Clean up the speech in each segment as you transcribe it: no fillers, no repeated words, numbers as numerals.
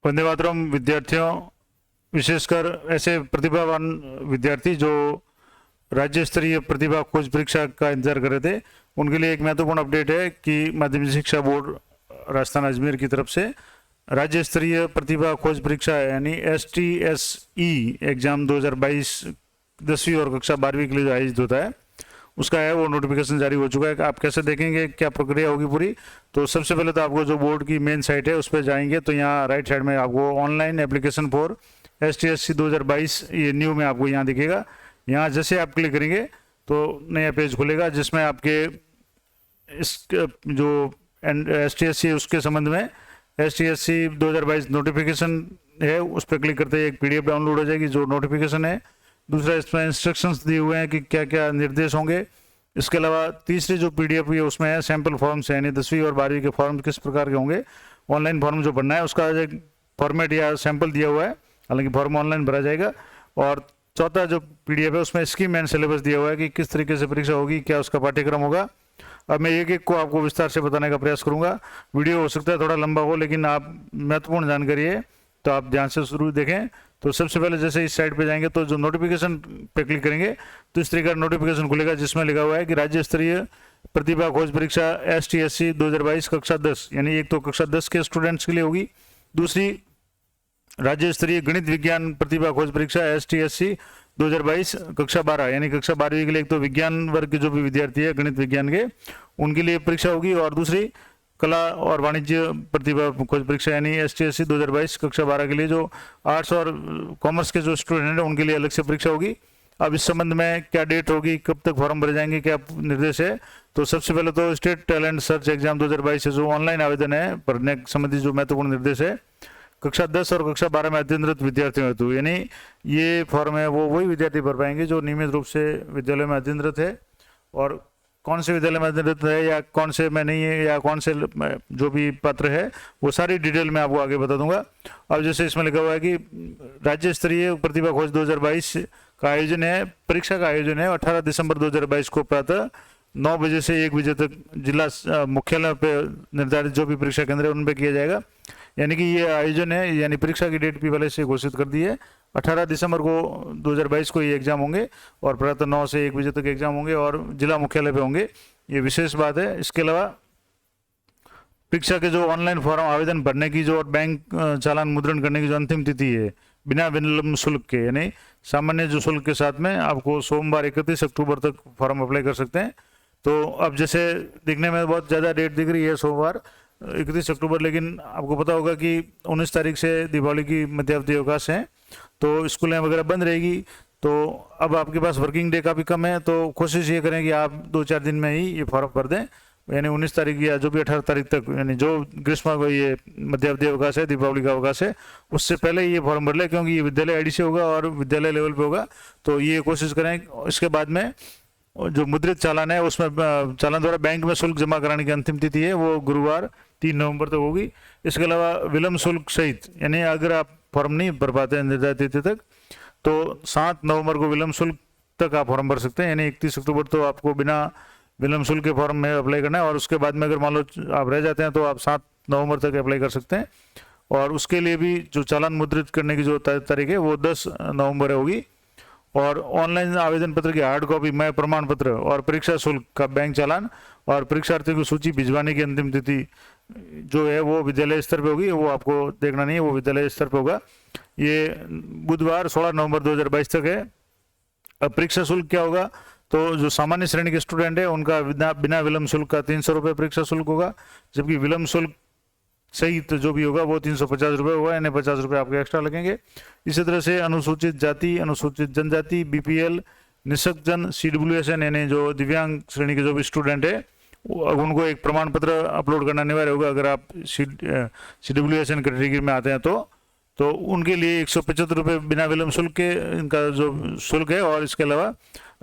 वंदे मातरम विद्यार्थियों, विशेषकर ऐसे प्रतिभावान विद्यार्थी जो राज्य स्तरीय प्रतिभा खोज परीक्षा का इंतजार कर रहे थे, उनके लिए एक महत्वपूर्ण अपडेट है कि माध्यमिक शिक्षा बोर्ड राजस्थान अजमेर की तरफ से राज्य स्तरीय प्रतिभा खोज परीक्षा यानी STSE एग्जाम 2022 10वीं और कक्षा 12वीं के लिए जो आयोजित होता है उसका है वो नोटिफिकेशन जारी हो चुका है। आप कैसे देखेंगे, क्या प्रक्रिया होगी पूरी? तो सबसे पहले तो आपको जो बोर्ड की मेन साइट है उस पर जाएंगे तो यहाँ राइट साइड में आपको ऑनलाइन एप्लीकेशन फॉर STSE 2022 ये न्यू में आपको यहाँ दिखेगा। यहाँ जैसे आप क्लिक करेंगे तो नया पेज खुलेगा जिसमें आपके इस जो STSE उसके संबंध में STSE 2022 नोटिफिकेशन है उस पर क्लिक करते ही एक PDF डाउनलोड हो जाएगी जो नोटिफिकेशन है। दूसरा इसमें इंस्ट्रक्शंस दिए हुए हैं कि क्या क्या निर्देश होंगे। इसके अलावा तीसरी जो PDF है उसमें है सैम्पल फॉर्म्स है, यानी 10वीं और 12वीं के फॉर्म किस प्रकार के होंगे, ऑनलाइन फॉर्म जो भरना है उसका एक फॉर्मेट या सैंपल दिया हुआ है, हालांकि फॉर्म ऑनलाइन भरा जाएगा। और चौथा जो PDF है उसमें स्कीम एंड सिलेबस दिया हुआ है कि किस तरीके से परीक्षा होगी, क्या उसका पाठ्यक्रम होगा। अब मैं एक एक को आपको विस्तार से बताने का प्रयास करूंगा। वीडियो हो सकता है थोड़ा लंबा हो, लेकिन आप महत्वपूर्ण जानकारी है तो आप ध्यान से जरूर देखें। तो सबसे पहले जैसे इस साइट पे जाएंगे तो जो नोटिफिकेशन पे क्लिक करेंगे तो इस तरीके का नोटिफिकेशन खुलेगा जिसमें लिखा हुआ है कि राज्य स्तरीय प्रतिभा खोज परीक्षा STSE 2022 कक्षा 10, यानी एक तो कक्षा 10 के स्टूडेंट्स के लिए होगी, दूसरी राज्य स्तरीय गणित विज्ञान प्रतिभा खोज परीक्षा STSE 2022 कक्षा 12, यानी कक्षा 12वीं के लिए एक तो विज्ञान वर्ग के जो भी विद्यार्थी है गणित विज्ञान के उनके लिए परीक्षा होगी, और दूसरी कला और वाणिज्य प्रतिभा खोज परीक्षा यानी STSE 2022 कक्षा 12 के लिए जो आर्ट्स और कॉमर्स के जो स्टूडेंट हैं उनके लिए अलग से परीक्षा होगी। अब इस संबंध में क्या डेट होगी, कब तक फॉर्म भरे जाएंगे, क्या निर्देश है? तो सबसे पहले तो स्टेट टैलेंट सर्च एग्जाम 2022 से जो ऑनलाइन आवेदन है भरने संबंधी जो महत्वपूर्ण निर्देश है, कक्षा 10 और कक्षा 12 में अध्ययनरत विद्यार्थियों हेतु, यानी ये फॉर्म है वो वही विद्यार्थी भर पाएंगे जो नियमित रूप से विद्यालय में अध्ययनरत है, और कौन से विद्यालय में अध्ययनरत है या कौन से में नहीं है या कौन से जो भी पत्र है वो सारी डिटेल में आपको आगे बता दूंगा। अब जैसे इसमें लिखा हुआ है कि राज्य स्तरीय प्रतिभा खोज 2022 का आयोजन है, परीक्षा का आयोजन है 18 दिसंबर 2022 को प्रातः 9 बजे से 1 बजे तक जिला मुख्यालय पे निर्धारित जो भी परीक्षा केंद्र है उन पर किया जाएगा। यानी कि ये आयोजन है, यानी परीक्षा की डेट भी पहले से घोषित कर दी है। 18 दिसंबर को 2022 को ये एग्जाम होंगे और प्रातः 9 से 1 बजे तक एग्जाम होंगे और जिला मुख्यालय पे होंगे, ये विशेष बात है। इसके अलावा परीक्षा के जो ऑनलाइन फॉर्म आवेदन भरने की जो और बैंक चालान मुद्रण करने की जो अंतिम तिथि है बिना विलंब शुल्क के, यानी सामान्य जो शुल्क के साथ में आपको सोमवार 31 अक्टूबर तक फॉर्म अप्लाई कर सकते हैं। तो अब जैसे दिखने में बहुत ज़्यादा डेट दिख रही है सोमवार 31 अक्टूबर, लेकिन आपको पता होगा कि 19 तारीख से दीपावली की मध्यावधि अवकाश है तो स्कूलें वगैरह बंद रहेगी। तो अब आपके पास वर्किंग डे काफ़ी कम है, तो कोशिश ये करें कि आप 2-4 दिन में ही ये फॉर्म भर दें, यानी 19 तारीख या जो भी 18 तारीख तक, यानी जो ग्रीष्म को ये मध्यावधि अवकाश है, दीपावली का अवकाश है, उससे पहले ये फॉर्म भर लें, क्योंकि ये विद्यालय ID से होगा और विद्यालय लेवल पे होगा। तो ये कोशिश करें। इसके बाद में जो मुद्रित चालान है उसमें चालान द्वारा बैंक में शुल्क जमा कराने की अंतिम तिथि है वो गुरुवार 3 नवंबर तक होगी। इसके अलावा विलंब शुल्क सहित, यानी अगर आप फॉर्म नहीं भर पाते हैं निर्धारित तिथि तक तो 7 नवंबर को विलंब शुल्क तक आप फॉर्म भर सकते हैं, यानी 31 अक्टूबर तो आपको बिना विलंब शुल्क के फॉर्म में अप्लाई करना है, और उसके बाद में अगर मान लो आप रह जाते हैं तो आप 7 नवंबर तक अप्लाई कर सकते हैं। और उसके लिए भी जो चालान मुद्रित करने की जो तारीख है वो 10 नवंबर होगी। और ऑनलाइन आवेदन पत्र की हार्ड कॉपी, मैं प्रमाण पत्र और परीक्षा शुल्क का बैंक चालान और परीक्षार्थियों की सूची भिजवाने की अंतिम तिथि जो है वो विद्यालय स्तर पे होगी, वो आपको देखना नहीं है, वो विद्यालय स्तर पे होगा। ये बुधवार 16 नवंबर 2022 तक है। अब परीक्षा शुल्क क्या होगा, तो जो सामान्य श्रेणी के स्टूडेंट है उनका बिना विलंब शुल्क का 300 रुपये परीक्षा शुल्क होगा, जबकि विलंब शुल्क सही तो जो भी होगा वो 350 रुपये होगा, यानी 50 रुपये आपके एक्स्ट्रा लगेंगे। इसी तरह से अनुसूचित जाति, अनुसूचित जनजाति, BPL, निःशक्त जन, CWSN यानी जो दिव्यांग श्रेणी के जो भी स्टूडेंट है उनको एक प्रमाण पत्र अपलोड करना अनिवार्य होगा अगर आप CWSN कैटेगरी में आते हैं तो उनके लिए 175 रुपये बिना विलंब शुल्क के इनका जो शुल्क है। और इसके अलावा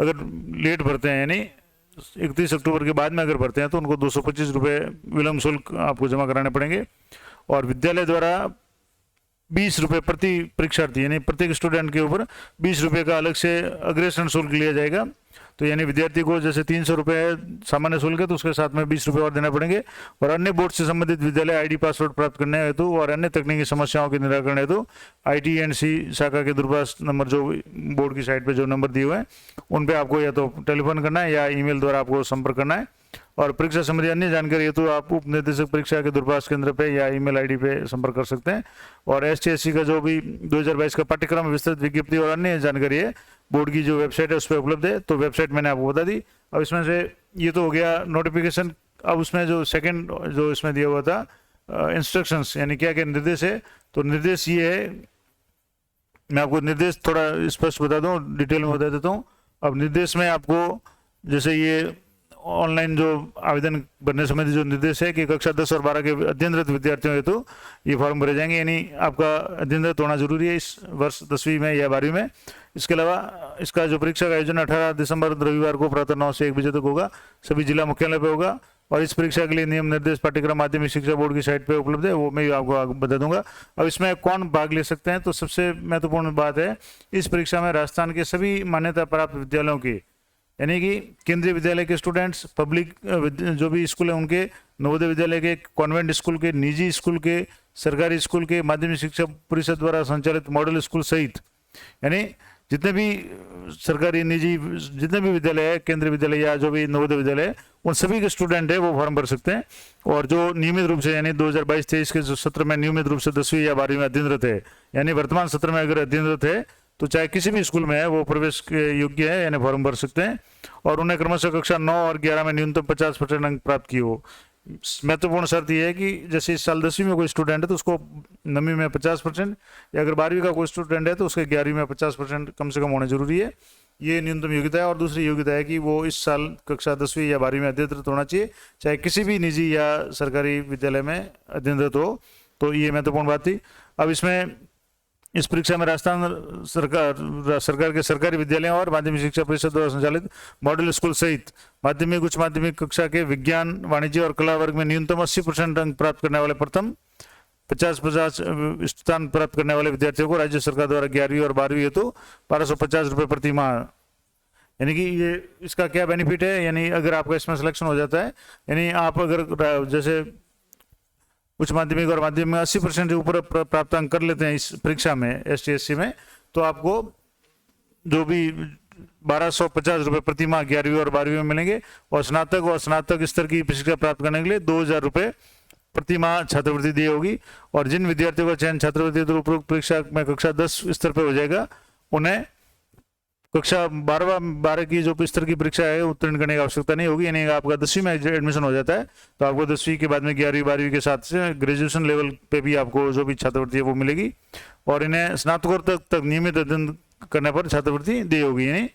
अगर लेट भरते हैं, यानी 31 अक्टूबर के बाद में अगर भरते हैं तो उनको 225 रुपये विलंब शुल्क आपको जमा कराने पड़ेंगे। और विद्यालय द्वारा ₹20 प्रति परीक्षार्थी, यानी प्रत्येक स्टूडेंट के ऊपर ₹20 का अलग से अग्रेसन शुल्क लिया जाएगा। तो यानी विद्यार्थी को जैसे ₹300 सामान्य शुल्क है, तो उसके साथ में ₹20 और देना पड़ेंगे। और अन्य बोर्ड से संबंधित विद्यालय आईडी पासवर्ड प्राप्त करने हेतु और अन्य तकनीकी समस्याओं के निराकरण हेतु ITNC शाखा के दूरभाष नंबर जो बोर्ड की साइट पे जो नंबर दिए हुए हैं उन पे आपको या तो टेलीफोन करना है या ईमेल द्वारा आपको संपर्क करना है। और परीक्षा संबंधी अन्य जानकारी हेतु आप उप निर्देशक परीक्षा के दूरभाष केंद्र पे या ईमेल आईडी पे संपर्क कर सकते हैं। और STSC का जो भी 2022 का पाठ्यक्रम विस्तृत विज्ञप्ति और अन्य जानकारी है बोर्ड की जो वेबसाइट है उस पर उपलब्ध है। तो वेबसाइट मैंने आपको बता दी। अब इसमें से ये तो हो गया नोटिफिकेशन। अब उसमें जो सेकंड जो इसमें दिया हुआ था इंस्ट्रक्शंस, यानी क्या क्या निर्देश है, तो निर्देश ये है, मैं आपको निर्देश थोड़ा स्पष्ट बता दूं, डिटेल में बता देता हूँ। अब निर्देश में आपको जैसे ये ऑनलाइन जो आवेदन भरने संबंधी जो निर्देश है कि कक्षा 10 और 12 के अध्ययनरत विद्यार्थियों हेतु ये फॉर्म भरे जाएंगे, यानी आपका अध्ययनरत होना जरूरी है इस वर्ष 10वीं में या 12वीं में। इसके अलावा इसका जो परीक्षा का आयोजन 18 दिसंबर रविवार को प्रातः 9 से 1 बजे तक होगा, सभी जिला मुख्यालय पे होगा। और इस परीक्षा के लिए नियम निर्देश पाठ्यक्रम माध्यमिक शिक्षा बोर्ड की साइट पे उपलब्ध है, वो मैं आपको बता दूंगा। अब इसमें कौन भाग ले सकते हैं, तो सबसे महत्वपूर्ण बात है इस परीक्षा में राजस्थान के सभी मान्यता प्राप्त विद्यालयों की, यानी कि केंद्रीय विद्यालय के स्टूडेंट्स, पब्लिक जो भी स्कूल है उनके, नवोदय विद्यालय के, कॉन्वेंट स्कूल के, निजी स्कूल के, सरकारी स्कूल के, माध्यमिक शिक्षा परिषद द्वारा संचालित मॉडल स्कूल सहित, यानी जितने भी सरकारी निजी जितने भी विद्यालय है, केंद्रीय विद्यालय या जो भी नवोदय विद्यालय है, उन सभी के स्टूडेंट है वो फॉर्म भर सकते हैं। और जो नियमित रूप से यानी 2022-23 के जो सत्र में नियमित रूप से 10वीं या 12वीं में अध्ययनरत है, यानी वर्तमान सत्र में अगर अध्ययनरत है तो चाहे किसी भी स्कूल में है वो प्रवेश के योग्य है, यानी फॉर्म भर सकते हैं। और उन्हें क्रमशः कक्षा 9 और 11 में न्यूनतम 50% अंक प्राप्त किए हो। महत्वपूर्ण शर्त यह है कि जैसे इस साल 10वीं में कोई स्टूडेंट है तो उसको 9वीं में 50%, या अगर 12वीं का कोई स्टूडेंट है तो उसके 11वीं में 50% कम से कम होना जरूरी है। ये न्यूनतम योग्यता है। और दूसरी योग्यता है कि वो इस साल कक्षा 10वीं या 12वीं में अध्ययनरत होना चाहिए, चाहे किसी भी निजी या सरकारी विद्यालय में अध्ययनरत हो। तो ये महत्वपूर्ण बात थी। अब इसमें इस परीक्षा में राजस्थान सरकार के सरकारी विद्यालयों और माध्यमिक शिक्षा परिषद द्वारा संचालित मॉडल स्कूल सहित माध्यमिक उच्च माध्यमिक कक्षा के विज्ञान, वाणिज्य और कला वर्ग में न्यूनतम 80% अंक प्राप्त करने वाले प्रथम 50 स्थान प्राप्त करने वाले विद्यार्थियों को राज्य सरकार द्वारा 11वीं और 12वीं हेतु ₹1250 प्रति माह, यानी कि ये इसका क्या बेनिफिट है, यानी अगर आपका इसमें सिलेक्शन हो जाता है, यानी आप अगर जैसे उच्च माध्यमिक और माध्यमिक में 80% से ऊपर प्राप्त अंक कर लेते हैं इस परीक्षा में STSC में, तो आपको जो भी ₹1250 प्रति माह 11वीं और 12वीं में मिलेंगे। और स्नातक स्तर की शिक्षा प्राप्त करने के लिए ₹2000 प्रति माह छात्रवृत्ति दी होगी। और जिन विद्यार्थियों का चयन छात्रवृत्ति तो उपरोक्त परीक्षा में कक्षा 10 स्तर पर हो जाएगा, उन्हें कक्षा 12 की जो स्तर की परीक्षा है उत्तीर्ण करने की आवश्यकता नहीं होगी। यानी आपका 10वीं में एडमिशन हो जाता है तो आपको 10वीं के बाद में 11वीं 12वीं के साथ से ग्रेजुएशन लेवल पे भी आपको जो भी छात्रवृत्ति है वो मिलेगी। और इन्हें स्नातकोत्तर तक नियमित अध्ययन करने पर छात्रवृत्ति दी होगी, यानी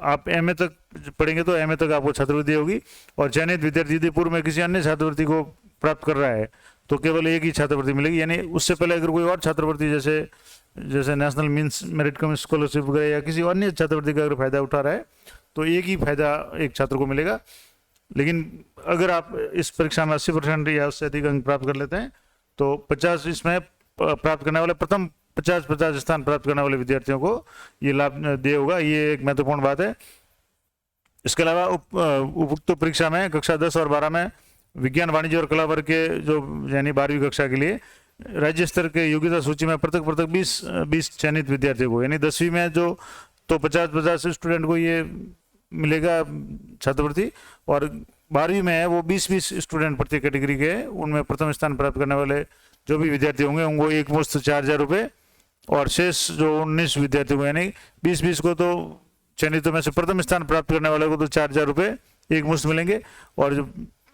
आप MA तक पढ़ेंगे तो MA तक आपको छात्रवृत्ति होगी। और चयनित विद्यार्थी यदि पूर्व में किसी अन्य छात्रवृत्ति को प्राप्त कर रहा है तो केवल एक ही छात्रवृत्ति मिलेगी, यानी उससे पहले अगर कोई और छात्रवृत्ति जैसे नेशनल मीन्स मेरिट कम स्कॉलरशिप वगैरह या किसी अन्य छात्रवृत्ति का अगर फायदा उठा रहा है तो एक ही फायदा एक छात्र को मिलेगा। लेकिन अगर आप इस परीक्षा में 80% या उससे अधिक अंक प्राप्त कर लेते हैं तो 50 इसमें प्राप्त करने वाले प्रथम 50 स्थान प्राप्त करने वाले विद्यार्थियों को ये लाभ दिया होगा। ये एक महत्वपूर्ण बात है। इसके अलावा उपयुक्त परीक्षा में कक्षा 10 और 12 में विज्ञान, वाणिज्य और कला वर्ग के जो यानी 12वीं कक्षा के लिए राज्य स्तर के योग्यता सूची में पृथक 20 चयनित विद्यार्थियों को, यानी 10वीं में जो तो 50 स्टूडेंट को ये मिलेगा छात्रवृत्ति। और 12वीं में है वो 20 स्टूडेंट प्रति कैटेगरी के, उनमें प्रथम स्थान प्राप्त करने वाले जो भी विद्यार्थी होंगे उनको एक मुश्त ₹4000 और शेष जो 19 विद्यार्थियों को यानी 20 को तो चयनितों में से प्रथम स्थान प्राप्त करने वाले को तो ₹4000 एक मुश्त मिलेंगे। और जो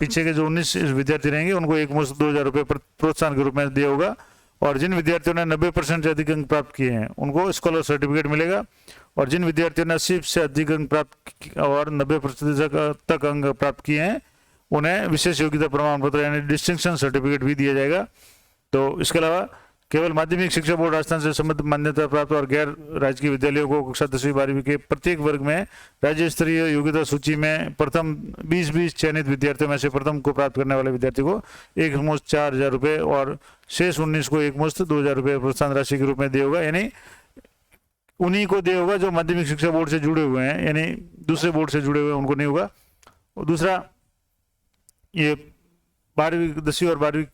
पीछे के जो 19 विद्यार्थी रहेंगे उनको एक मुश्त ₹2000 प्रोत्साहन के रूप में दिया होगा। और जिन विद्यार्थियों ने 90% से अधिक अंक प्राप्त किए हैं उनको स्कॉलर सर्टिफिकेट मिलेगा। और जिन विद्यार्थियों ने 80 से अधिक अंक प्राप्त और 90% तक अंक प्राप्त किए हैं उन्हें विशेष योग्यता प्रमाण पत्र यानी डिस्टिंक्शन सर्टिफिकेट भी दिया जाएगा। तो इसके अलावा केवल माध्यमिक शिक्षा बोर्ड राजस्थान से संबद्ध मान्यता प्राप्त और गैर राजकीय विद्यालयों को कक्षा 10वीं-12वीं के प्रत्येक वर्ग में राज्य स्तरीय योग्यता सूची में प्रथम 20 चयनित विद्यार्थियों में से प्रथम को प्राप्त करने वाले विद्यार्थी को एक मुश्त 4,000 रुपये और शेष 19 को एक मुश्त 2,000 रुपये प्रोत्साहन राशि के रूप में दिया होगा। यानी उन्हीं को दिया होगा जो माध्यमिक शिक्षा बोर्ड से जुड़े हुए हैं, यानी दूसरे बोर्ड से जुड़े हुए हैं उनको नहीं होगा। और दूसरा, ये 10वीं और 12वीं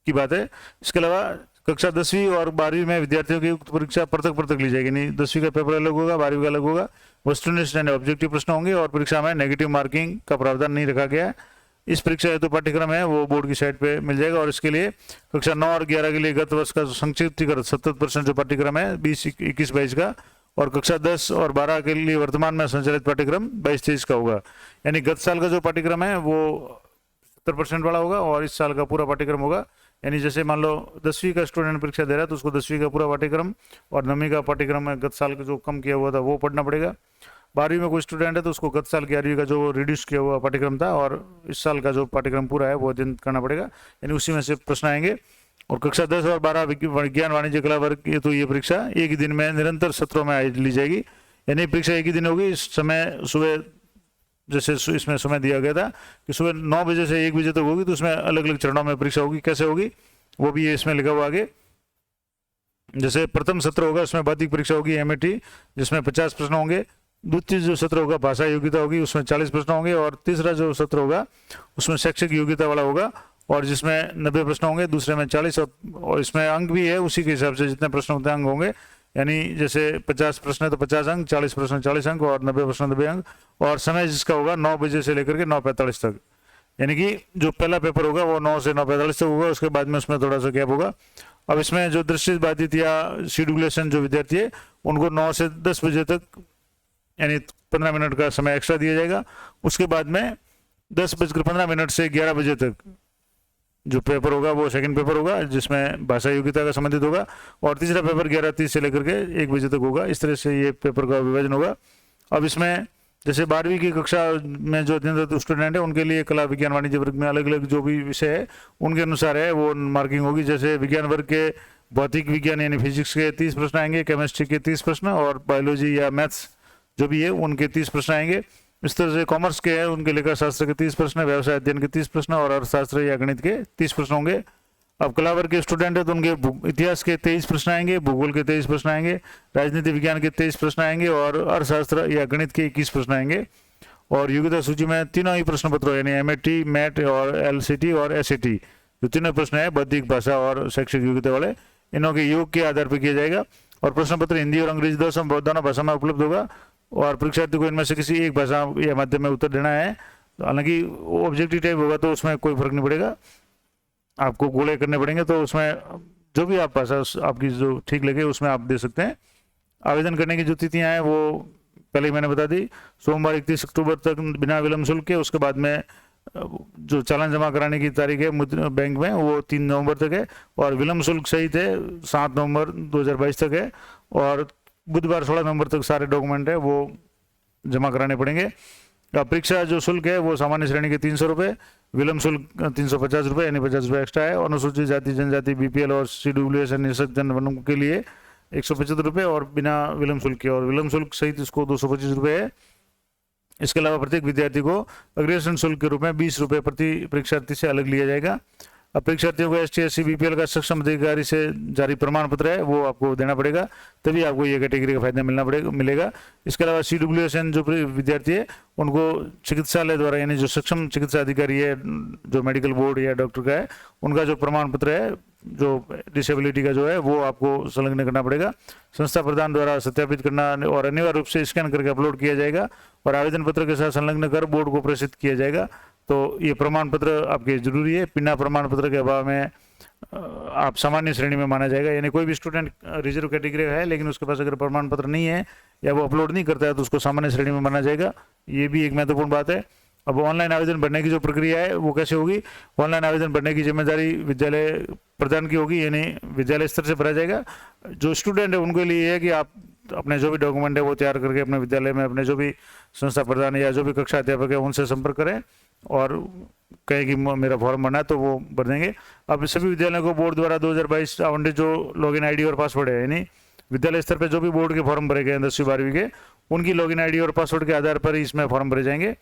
की बात है। इसके अलावा कक्षा 10वीं और 12वीं में विद्यार्थियों की उक्त परीक्षा पृथक ली जाएगी। नहीं, 10वीं का पेपर अलग होगा, 12वीं का अलग होगा। वस्तुनिष्ठ यानी ऑब्जेक्टिव प्रश्न होंगे और परीक्षा में नेगेटिव मार्किंग का प्रावधान नहीं रखा गया है। इस परीक्षा हेतु पाठ्यक्रम है वो बोर्ड की साइट पे मिल जाएगा। और इसके लिए कक्षा 9 और 11 के लिए गत वर्ष का संक्षिप्तीकृत 70% जो पाठ्यक्रम है 2021-22 का, और कक्षा 10 और 12 के लिए वर्तमान में संचालित पाठ्यक्रम 22-23 का होगा। यानी गत साल का जो पाठ्यक्रम है वो 70% वाला होगा और इस साल का पूरा पाठ्यक्रम होगा। यानी जैसे मान लो 10वीं का स्टूडेंट परीक्षा दे रहा है तो उसको 10वीं का पूरा पाठ्यक्रम और 9वीं का पाठ्यक्रम है गत साल का जो कम किया हुआ था वो पढ़ना पड़ेगा। 12वीं में कोई स्टूडेंट है तो उसको गत साल की 11वीं का जो रिड्यूस किया हुआ पाठ्यक्रम था और इस साल का जो पाठ्यक्रम पूरा है वो अध्ययन करना पड़ेगा। यानी उसी में से प्रश्न आएंगे। और कक्षा 10 और 12 विज्ञान वाणिज्य कला वर्ग तो ये परीक्षा एक ही दिन में निरंतर सत्रों में ली जाएगी। यानी परीक्षा एक ही दिन होगी। इस समय सुबह जैसे इसमें समय दिया गया था कि सुबह 9 बजे से 1 बजे तक होगी, तो उसमें अलग अलग चरणों में परीक्षा होगी। कैसे होगी वो भी इसमें लिखा हुआ आगे। जैसे प्रथम सत्र होगा उसमें बौद्धिक परीक्षा होगी एमएटी, जिसमें 50 प्रश्न होंगे। द्वितीय जो सत्र होगा भाषा योग्यता होगी, उसमें 40 प्रश्न होंगे। और तीसरा जो सत्र होगा उसमें शैक्षिक योग्यता वाला होगा और जिसमें 90 प्रश्न होंगे। दूसरे में 40 और इसमें अंक भी है उसी के हिसाब से जितने प्रश्न होते हैं अंक होंगे। यानी जैसे 50 प्रश्न है तो 50 अंक, 40 प्रश्न 40 अंक और 90 प्रश्न 90 अंक। और समय जिसका होगा 9 बजे से लेकर के 9:45 तक। यानी कि जो पहला पेपर होगा वो 9 से 9:45 तक होगा, उसके बाद में उसमें थोड़ा सा गैप होगा। अब इसमें जो दृष्टि बाधित या शेड्यूलेशन जो विद्यार्थी है उनको 9 से 10 बजे तक यानी 15 मिनट का समय एक्स्ट्रा दिया जाएगा। उसके बाद में 10:15 से 11 बजे तक जो पेपर होगा वो सेकंड पेपर होगा जिसमें भाषा योग्यता का संबंधित होगा। और तीसरा पेपर 11:30 से लेकर के 1 बजे तक होगा। इस तरह से ये पेपर का विभाजन होगा। अब इसमें जैसे 12वीं की कक्षा में जो अध्ययनरत स्टूडेंट है उनके लिए कला विज्ञान वाणिज्य वर्ग में अलग अलग जो भी विषय है उनके अनुसार है वो मार्किंग होगी। जैसे विज्ञान वर्ग के भौतिक विज्ञान यानी फिजिक्स के 30 प्रश्न आएंगे, केमिस्ट्री के 30 प्रश्न और बायोलॉजी या मैथ्स जो भी है उनके 30 प्रश्न आएंगे। इस तरह से कॉमर्स के हैं उनके लेखा शास्त्र के 30 प्रश्न, व्यवसाय अध्ययन के 30 प्रश्न और अर्थशास्त्र या गणित के 30 प्रश्न होंगे। अब कला वर्ग के स्टूडेंट है तो उनके इतिहास के 23 प्रश्न आएंगे, भूगोल के 23 प्रश्न आएंगे, राजनीति विज्ञान के 23 प्रश्न आएंगे और अर्थशास्त्र या गणित के 21 प्रश्न आएंगे। और योग्यता सूची में तीनों ही प्रश्न पत्र यानी एमएटी, मैट और एलसीटी और एसएटी जो तीनों प्रश्न है बौद्धिक भाषा और शैक्षिक योग्यता वाले, इनों के योग के आधार पर किया जाएगा। और प्रश्न पत्र हिंदी और अंग्रेजी दोनों भाषा में उपलब्ध होगा और परीक्षार्थी को इनमें से किसी एक भाषा या माध्यम में उत्तर देना है। हालांकि ऑब्जेक्टिव टाइप होगा तो उसमें कोई फर्क नहीं पड़ेगा, आपको गोले करने पड़ेंगे तो उसमें जो भी आप भाषा आपकी जो ठीक लगे उसमें आप दे सकते हैं। आवेदन करने की जो तिथियां हैं वो पहले ही मैंने बता दी, सोमवार 31 अक्टूबर तक बिना विलम्ब शुल्क के। उसके बाद में जो चालान जमा कराने की तारीख है बैंक में वो 3 नवंबर तक है और विलम्ब शुल्क सहित है 7 नवंबर 2022 तक है। और बुधवार 16 नवंबर तक सारे डॉक्यूमेंट है वो जमा कराने पड़ेंगे। परीक्षा जो शुल्क है वो सामान्य श्रेणी के 300 रुपये, विलम्ब शुल्क 350 रुपये यानी 50 रुपये एक्स्ट्रा है। अनुसूचित जाति जनजाति बीपीएल और सीडब्ल्यूएस निःशक्त जनवर्गों के लिए 175 रुपये और बिना विलम्ब शुल्क के, और विलम्ब शुल्क सहित इसको 225 रुपये है। इसके अलावा प्रत्येक विद्यार्थी को अग्रेसन शुल्क के रूप में 20 रुपये प्रति परीक्षार्थी से अलग लिया जाएगा। अब परीक्षार्थियों को ST SC BPL का सक्षम अधिकारी से जारी प्रमाण पत्र है वो आपको देना पड़ेगा, तभी आपको ये कैटेगरी का फायदा मिलेगा। इसके अलावा CWSN जो विद्यार्थी है उनको चिकित्सालय द्वारा यानी जो सक्षम चिकित्सा अधिकारी है जो मेडिकल बोर्ड या डॉक्टर का है उनका जो प्रमाण पत्र है जो डिसेबिलिटी का जो है वो आपको संलग्न करना पड़ेगा। संस्था प्रधान द्वारा सत्यापित करना और अनिवार्य रूप से स्कैन करके अपलोड किया जाएगा और आवेदन पत्र के साथ संलग्न कर बोर्ड को प्रेषित किया जाएगा। तो ये प्रमाण पत्र आपके जरूरी है। बिना प्रमाण पत्र के अभाव में आप सामान्य श्रेणी में माना जाएगा। यानी कोई भी स्टूडेंट रिजर्व कैटेगरी का है लेकिन उसके पास अगर प्रमाण पत्र नहीं है या वो अपलोड नहीं करता है तो उसको सामान्य श्रेणी में माना जाएगा। ये भी एक महत्वपूर्ण बात है। अब ऑनलाइन आवेदन भरने की जो प्रक्रिया है वो कैसे होगी? ऑनलाइन आवेदन भरने की जिम्मेदारी विद्यालय प्रदान की होगी, यानी विद्यालय स्तर से भरा जाएगा। जो स्टूडेंट है उनके लिए है कि आप अपने जो भी डॉक्यूमेंट है वो तैयार करके अपने विद्यालय में अपने जो भी संस्था प्रधान या जो भी कक्षा अध्यापक है उनसे संपर्क करें और कहें कि मेरा फॉर्म भरना है तो वो भर देंगे। अब सभी विद्यालयों को बोर्ड द्वारा 2022 आवंटित जो लॉगिन आईडी और पासवर्ड है, यानी विद्यालय स्तर पर जो भी बोर्ड के फॉर्म भरे गए हैं 10वीं 12वीं के, उनकी लॉगिन आईडी और पासवर्ड के आधार पर ही इसमें फॉर्म भरे जाएंगे।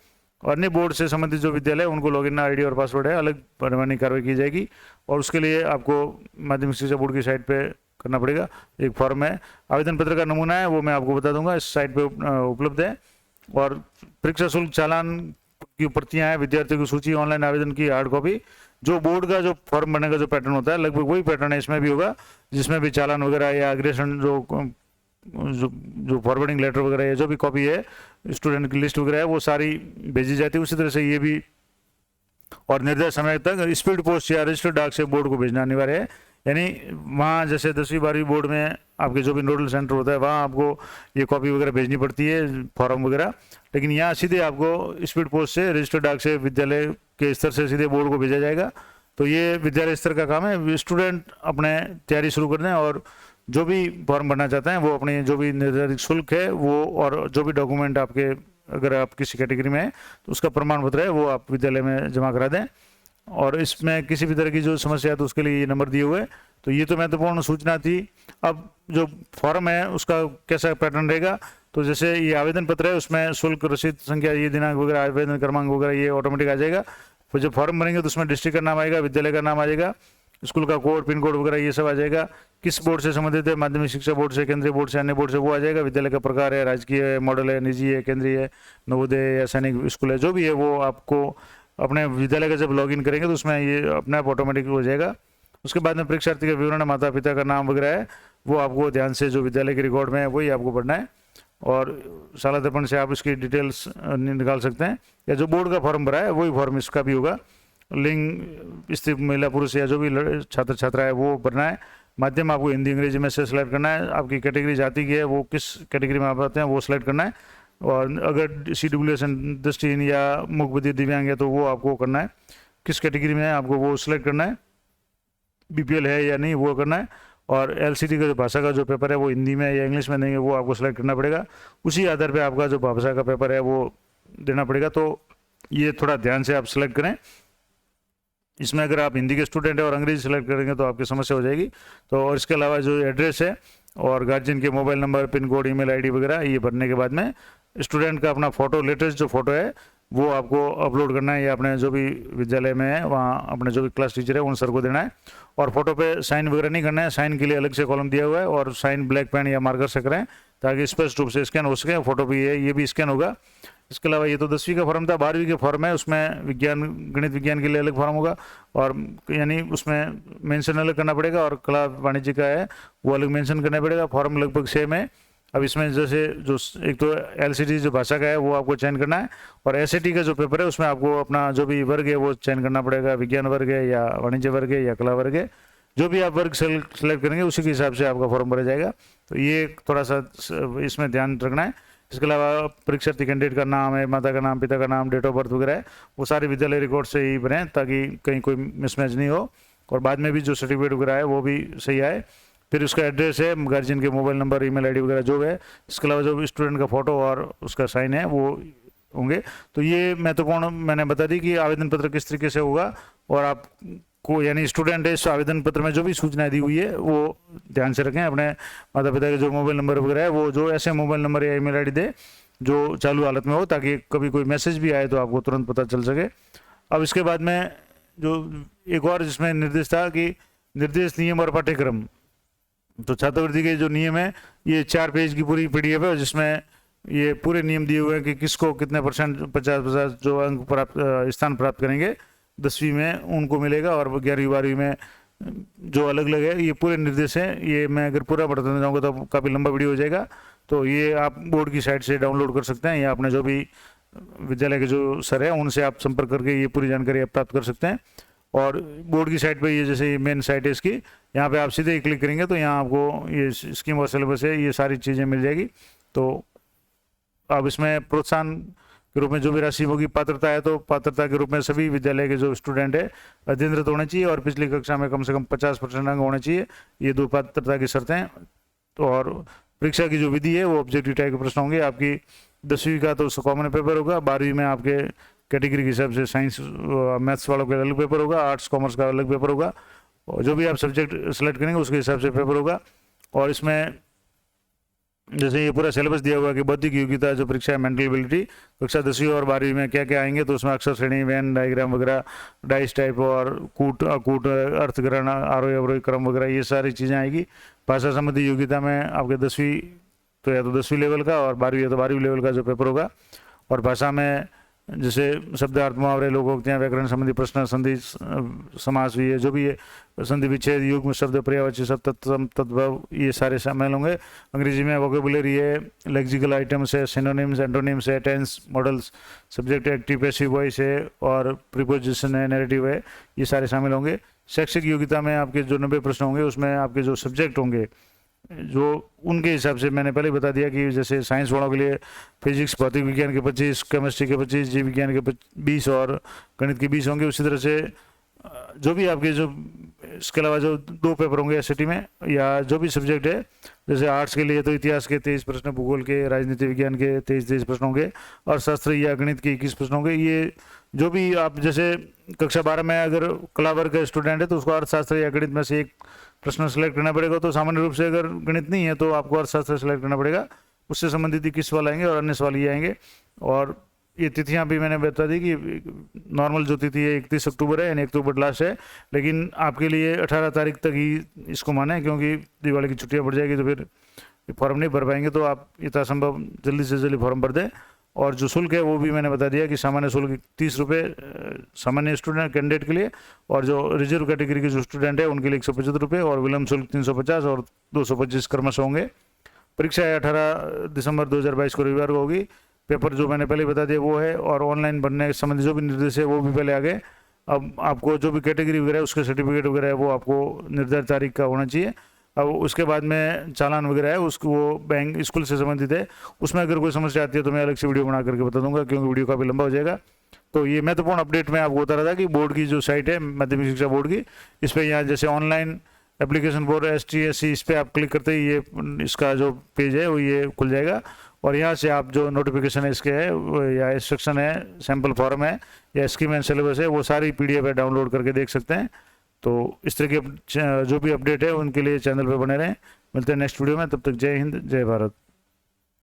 और अन्य बोर्ड से संबंधित जो विद्यालय उनको लॉगिन आईडी और पासवर्ड है अलग भरवानी कार्रवाई की जाएगी। और उसके लिए आपको माध्यमिक शिक्षा बोर्ड की साइट पे करना पड़ेगा। एक फॉर्म है, आवेदन पत्र का नमूना है, वो मैं आपको बता दूंगा, इस साइट पे उपलब्ध है। और परीक्षा शुल्क चालान की प्रतियां हैं, विद्यार्थियों की सूची, ऑनलाइन आवेदन की हार्ड कॉपी, जो बोर्ड का जो फॉर्म भरने का जो पैटर्न होता है लगभग वही पैटर्न है इसमें भी होगा, जिसमें भी चालान वगैरह या अग्रेशन जो फॉरवर्डिंग लेटर वगैरह है, जो भी कॉपी है स्टूडेंट की लिस्ट वगैरह है, वो सारी भेजी जाती है। उसी तरह से ये भी, और निर्धारित समय तक स्पीड पोस्ट या रजिस्टर्ड डाक से बोर्ड को भेजना अनिवार्य है। यानी वहाँ जैसे 10वीं 12वीं बोर्ड में आपके जो भी नोडल सेंटर होता है वहाँ आपको ये कॉपी वगैरह भेजनी पड़ती है, फॉर्म वगैरह, लेकिन यहाँ सीधे आपको स्पीड पोस्ट से रजिस्टर्ड डाक से विद्यालय के स्तर से सीधे बोर्ड को भेजा जाएगा। तो ये विद्यालय स्तर का काम है। स्टूडेंट अपने तैयारी शुरू कर दें और जो भी फॉर्म भरना चाहते हैं वो अपने जो भी निर्धारित शुल्क है वो, और जो भी डॉक्यूमेंट आपके, अगर आप किसी कैटेगरी में है तो उसका प्रमाण पत्र है वो आप विद्यालय में जमा करा दें। और इसमें किसी भी तरह की जो समस्या है तो उसके लिए ये नंबर दिए हुए हैं। तो ये तो महत्वपूर्ण सूचना थी। अब जो फॉर्म है उसका कैसा पैटर्न रहेगा, तो जैसे ये आवेदन पत्र है उसमें शुल्क, रसीद संख्या, ये दिनांक वगैरह, आवेदन क्रमांक वगैरह ये ऑटोमेटिक आ जाएगा। फिर जब फॉर्म भरेंगे तो उसमें डिस्ट्रिक्ट का नाम आएगा, विद्यालय का नाम आ जाएगा, स्कूल का कोड, पिन कोड वगैरह ये सब आ जाएगा। किस बोर्ड से संबंधित है, माध्यमिक शिक्षा बोर्ड से, केंद्रीय बोर्ड से, अन्य बोर्ड से, वो आ जाएगा। विद्यालय का प्रकार है, राजकीय है, मॉडल है, निजी है, केंद्रीय है, नवोदय या सैनिक स्कूल है, जो भी है वो आपको अपने विद्यालय का जब लॉगिन करेंगे तो उसमें ये अपने आप ऑटोमेटिक हो जाएगा। उसके बाद में परीक्षार्थी का विवरण, माता पिता का नाम वगैरह है वो आपको ध्यान से जो विद्यालय के रिकॉर्ड में है वही आपको पढ़ना है। और शाला दर्पण से आप इसकी डिटेल्स निकाल सकते हैं, या जो बोर्ड का फॉर्म भरा है वही फॉर्म इसका भी होगा। लिंग, स्त्री, महिला, पुरुष या जो भी छात्र छात्रा है वो भरना है। माध्यम आपको हिंदी अंग्रेजी में से सिलेक्ट करना है। आपकी कैटेगरी जाति की है, वो किस कैटेगरी में आप आते हैं वो सिलेक्ट करना है। और अगर CWS दृष्टिहीन या मूकबधिर दिव्यांग है तो वो आपको करना है, किस कैटेगरी में है आपको वो सिलेक्ट करना है। BPL है या नहीं वो करना है। और LCD का जो भाषा का जो पेपर है वो हिंदी में या इंग्लिश में नहीं है वो आपको सिलेक्ट करना पड़ेगा। उसी आधार पे आपका जो भाषा का पेपर है वो देना पड़ेगा। तो ये थोड़ा ध्यान से आप सिलेक्ट करें। इसमें अगर आप हिंदी के स्टूडेंट हैं और अंग्रेजी सेलेक्ट करेंगे तो आपकी समस्या हो जाएगी। तो और इसके अलावा जो एड्रेस है और गार्जियन के mobile number, pin code, email ID वगैरह ये भरने के बाद में स्टूडेंट का अपना फ़ोटो, लेटेस्ट जो फोटो है वो आपको अपलोड करना है, या अपने जो भी विद्यालय में है वहाँ अपने जो भी क्लास टीचर है उन सर को देना है। और फोटो पे साइन वगैरह नहीं करना है, साइन के लिए अलग से कॉलम दिया हुआ है, और साइन ब्लैक पेन या मार्कर से करें ताकि स्पष्ट रूप से स्कैन हो सके। फोटो भी है, ये भी स्कैन होगा। इसके अलावा ये तो 10वीं का फॉर्म था, 12वीं के फॉर्म है उसमें विज्ञान, गणित विज्ञान के लिए अलग फॉर्म होगा, और यानी उसमें मेंशन अलग करना पड़ेगा। और कला वाणिज्य का है वो अलग मेंशन करना पड़ेगा। फॉर्म लगभग सेम है। अब इसमें जैसे जो एक तो LCD जो भाषा का है वो आपको चयन करना है, और SAT का जो पेपर है उसमें आपको अपना जो भी वर्ग है वो चयन करना पड़ेगा। विज्ञान वर्ग है या वाणिज्य वर्ग है या कला वर्ग है, जो भी आप वर्ग सेलेक्ट करेंगे उसी के हिसाब से आपका फॉर्म भरा जाएगा। तो ये थोड़ा सा इसमें ध्यान रखना है। इसके अलावा परीक्षार्थी कैंडिडेट का नाम है, माता का नाम, पिता का नाम, डेट ऑफ बर्थ वगैरह है वो सारे विद्यालय रिकॉर्ड से ही बने ताकि कहीं कोई मिसमैच नहीं हो। और बाद में भी जो सर्टिफिकेट वगैरह है वो भी सही आए। फिर उसका एड्रेस है, गार्जियन के मोबाइल नंबर, ईमेल आईडी वगैरह जो है। इसके अलावा जो स्टूडेंट का फोटो और उसका साइन है वो होंगे। तो ये महत्वपूर्ण मैंने बता दी कि आवेदन पत्र किस तरीके से होगा, और आपको यानी स्टूडेंट है इस आवेदन पत्र में जो भी सूचनाएं दी हुई है वो ध्यान से रखें। अपने माता पिता के जो मोबाइल नंबर वगैरह है वो जो ऐसे मोबाइल नंबर या ईमेल आईडी दे जो चालू हालत में हो, ताकि कभी कोई मैसेज भी आए तो आपको तुरंत पता चल सके। अब इसके बाद में जो एक और जिसमें निर्देश था कि निर्देश, नियम और पाठ्यक्रम, तो छात्रवृत्ति के जो नियम है ये 4 पेज की पूरी PDF है, जिसमें ये पूरे नियम दिए हुए हैं कि किसको कितने परसेंट 50% जो अंक प्राप्त स्थान प्राप्त करेंगे 10वीं में उनको मिलेगा, और 11वीं 12वीं में जो अलग अलग है ये पूरे निर्देश हैं। ये मैं अगर पूरा बताना चाहूँगा तो काफ़ी लंबा वीडियो हो जाएगा। तो ये आप बोर्ड की साइट से डाउनलोड कर सकते हैं, या अपने जो भी विद्यालय के जो सर हैं उनसे आप संपर्क करके ये पूरी जानकारी आप प्राप्त कर सकते हैं। और बोर्ड की साइट पे ये जैसे मेन साइट है इसकी, यहाँ पे आप सीधे ही क्लिक करेंगे तो यहाँ आपको ये स्कीम और सिलेबस है ये सारी चीज़ें मिल जाएगी। तो अब इसमें प्रोत्साहन के रूप में जो भी राशि होगी, पात्रता है तो पात्रता के रूप में सभी विद्यालय के जो स्टूडेंट है अध्ययनरत होने चाहिए और पिछली कक्षा में कम से कम 50% अंक होने चाहिए। ये 2 पात्रता की शर्तें हैं। तो और परीक्षा की जो विधि है वो ऑब्जेक्टिव टाइप के प्रश्न होंगे। आपकी 10वीं का तो कॉमन पेपर होगा, 12वीं में आपके कैटेगरी के हिसाब से साइंस मैथ्स वालों का अलग पेपर होगा, आर्ट्स कॉमर्स का अलग पेपर होगा, और जो भी आप सब्जेक्ट सेलेक्ट करेंगे उसके हिसाब से पेपर होगा। और इसमें जैसे ये पूरा सिलेबस दिया हुआ है कि बौद्धिक योग्यता जो परीक्षा है, मेंटल एबिलिटी, कक्षा 10वीं और 12वीं में क्या क्या आएंगे, तो उसमें अक्षर श्रेणी, वेन डायग्राम वगैरह, डाइस टाइप और कूट अकूट, अर्थग्रहण, आरोही अवरोही क्रम वगैरह, ये सारी चीज़ें आएगी। भाषा संबंधी योग्यता में आपके 10वीं तो या तो 10वीं लेवल का और 12वीं या तो 12वीं लेवल का जो पेपर होगा। और भाषा में जैसे शब्दार्थ, मुहावरे, लोकोक्तियाँ, व्याकरण संबंधी प्रश्न, संधि, समास भी है, जो भी है, संधि विच्छेद, युग्म शब्द, पर्यायवाची शब्द, तद्भव, ये सारे शामिल होंगे। अंग्रेजी में वोकेबुलरी है, लेक्सिकल आइटम्स है, सिनोनिम्स, एंटोनिम्स है, tense, modals, subject, active, passive voice है, और प्रीपोजिशन है, नैरेटिव है, ये सारे शामिल होंगे। शैक्षिक योग्यता में आपके जो 90 प्रश्न होंगे उसमें आपके जो सब्जेक्ट होंगे जो उनके हिसाब से मैंने पहले बता दिया कि जैसे साइंस वालों के लिए फिजिक्स, भौतिक विज्ञान के 25, केमिस्ट्री के 25, जीव विज्ञान के 20 और गणित के 20 होंगे। उसी तरह से जो भी आपके जो इसके अलावा जो 2 पेपर होंगे एसएटी में या जो भी सब्जेक्ट है, जैसे आर्ट्स के लिए तो इतिहास के 23 प्रश्न, भूगोल के, राजनीति विज्ञान के 23 प्रश्न होंगे, और शास्त्र या गणित के 21 प्रश्न होंगे। ये जो भी आप जैसे कक्षा 12 में अगर कला वर्ग का स्टूडेंट है तो उसको अर्थशास्त्र या गणित में से एक प्रश्न सेलेक्ट करना पड़ेगा। तो सामान्य रूप से अगर गणित नहीं है तो आपको अर्थशास्त्र सेलेक्ट करना पड़ेगा, उससे संबंधित 21 सवाल आएंगे और अन्य सवाल ये आएंगे। और ये तिथियां भी मैंने बता दी कि नॉर्मल जो तिथि है 31 अक्टूबर है, यानी अक्टूबर लास्ट है, लेकिन आपके लिए 18 तारीख तक ही इसको माने, क्योंकि दिवाली की छुट्टियां बढ़ जाएगी तो फिर फॉर्म नहीं भर पाएंगे। तो आप इतना संभव जल्दी से जल्दी फॉर्म भर दें। और जो शुल्क है वो भी मैंने बता दिया कि सामान्य शुल्क 30 रुपये सामान्य स्टूडेंट कैंडिडेट के लिए, और जो रिजर्व कैटेगरी के जो स्टूडेंट है उनके लिए 175 रुपये, और विलम्ब शुल्क 350 और 225 क्रमशः होंगे। परीक्षा 18 दिसंबर 2022 को रविवार को होगी। पेपर जो मैंने पहले बता दिया वो है, और ऑनलाइन भरने संबंधी जो भी निर्देश है वो भी पहले आ गए। अब आपको जो भी कैटेगरी वगैरह है उसके सर्टिफिकेट वगैरह है वो आपको निर्धारित तारीख का होना चाहिए। अब उसके बाद में चालान वगैरह है उसको वो बैंक स्कूल से संबंधित है, उसमें अगर कोई समस्या आती है तो मैं अलग से वीडियो बना करके बता दूंगा, क्योंकि वीडियो काफ़ी लंबा हो जाएगा। तो ये महत्वपूर्ण अपडेट मैं आपको बता रहा था कि बोर्ड की जो साइट है माध्यमिक शिक्षा बोर्ड की, इस पर यहाँ जैसे ऑनलाइन एप्लीकेशन फॉर ST/SC, इस पर आप क्लिक करते ही ये इसका जो पेज है वो ये खुल जाएगा, और यहाँ से आप जो नोटिफिकेशन है इसके है या इंस्ट्रक्शन है, सैम्पल फॉर्म है या स्कीम एंड सिलेबस है, वो सारी PDF है, डाउनलोड करके देख सकते हैं। तो इस तरह के जो भी अपडेट है उनके लिए चैनल पे बने रहें। मिलते हैं नेक्स्ट वीडियो में, तब तक जय हिंद, जय भारत।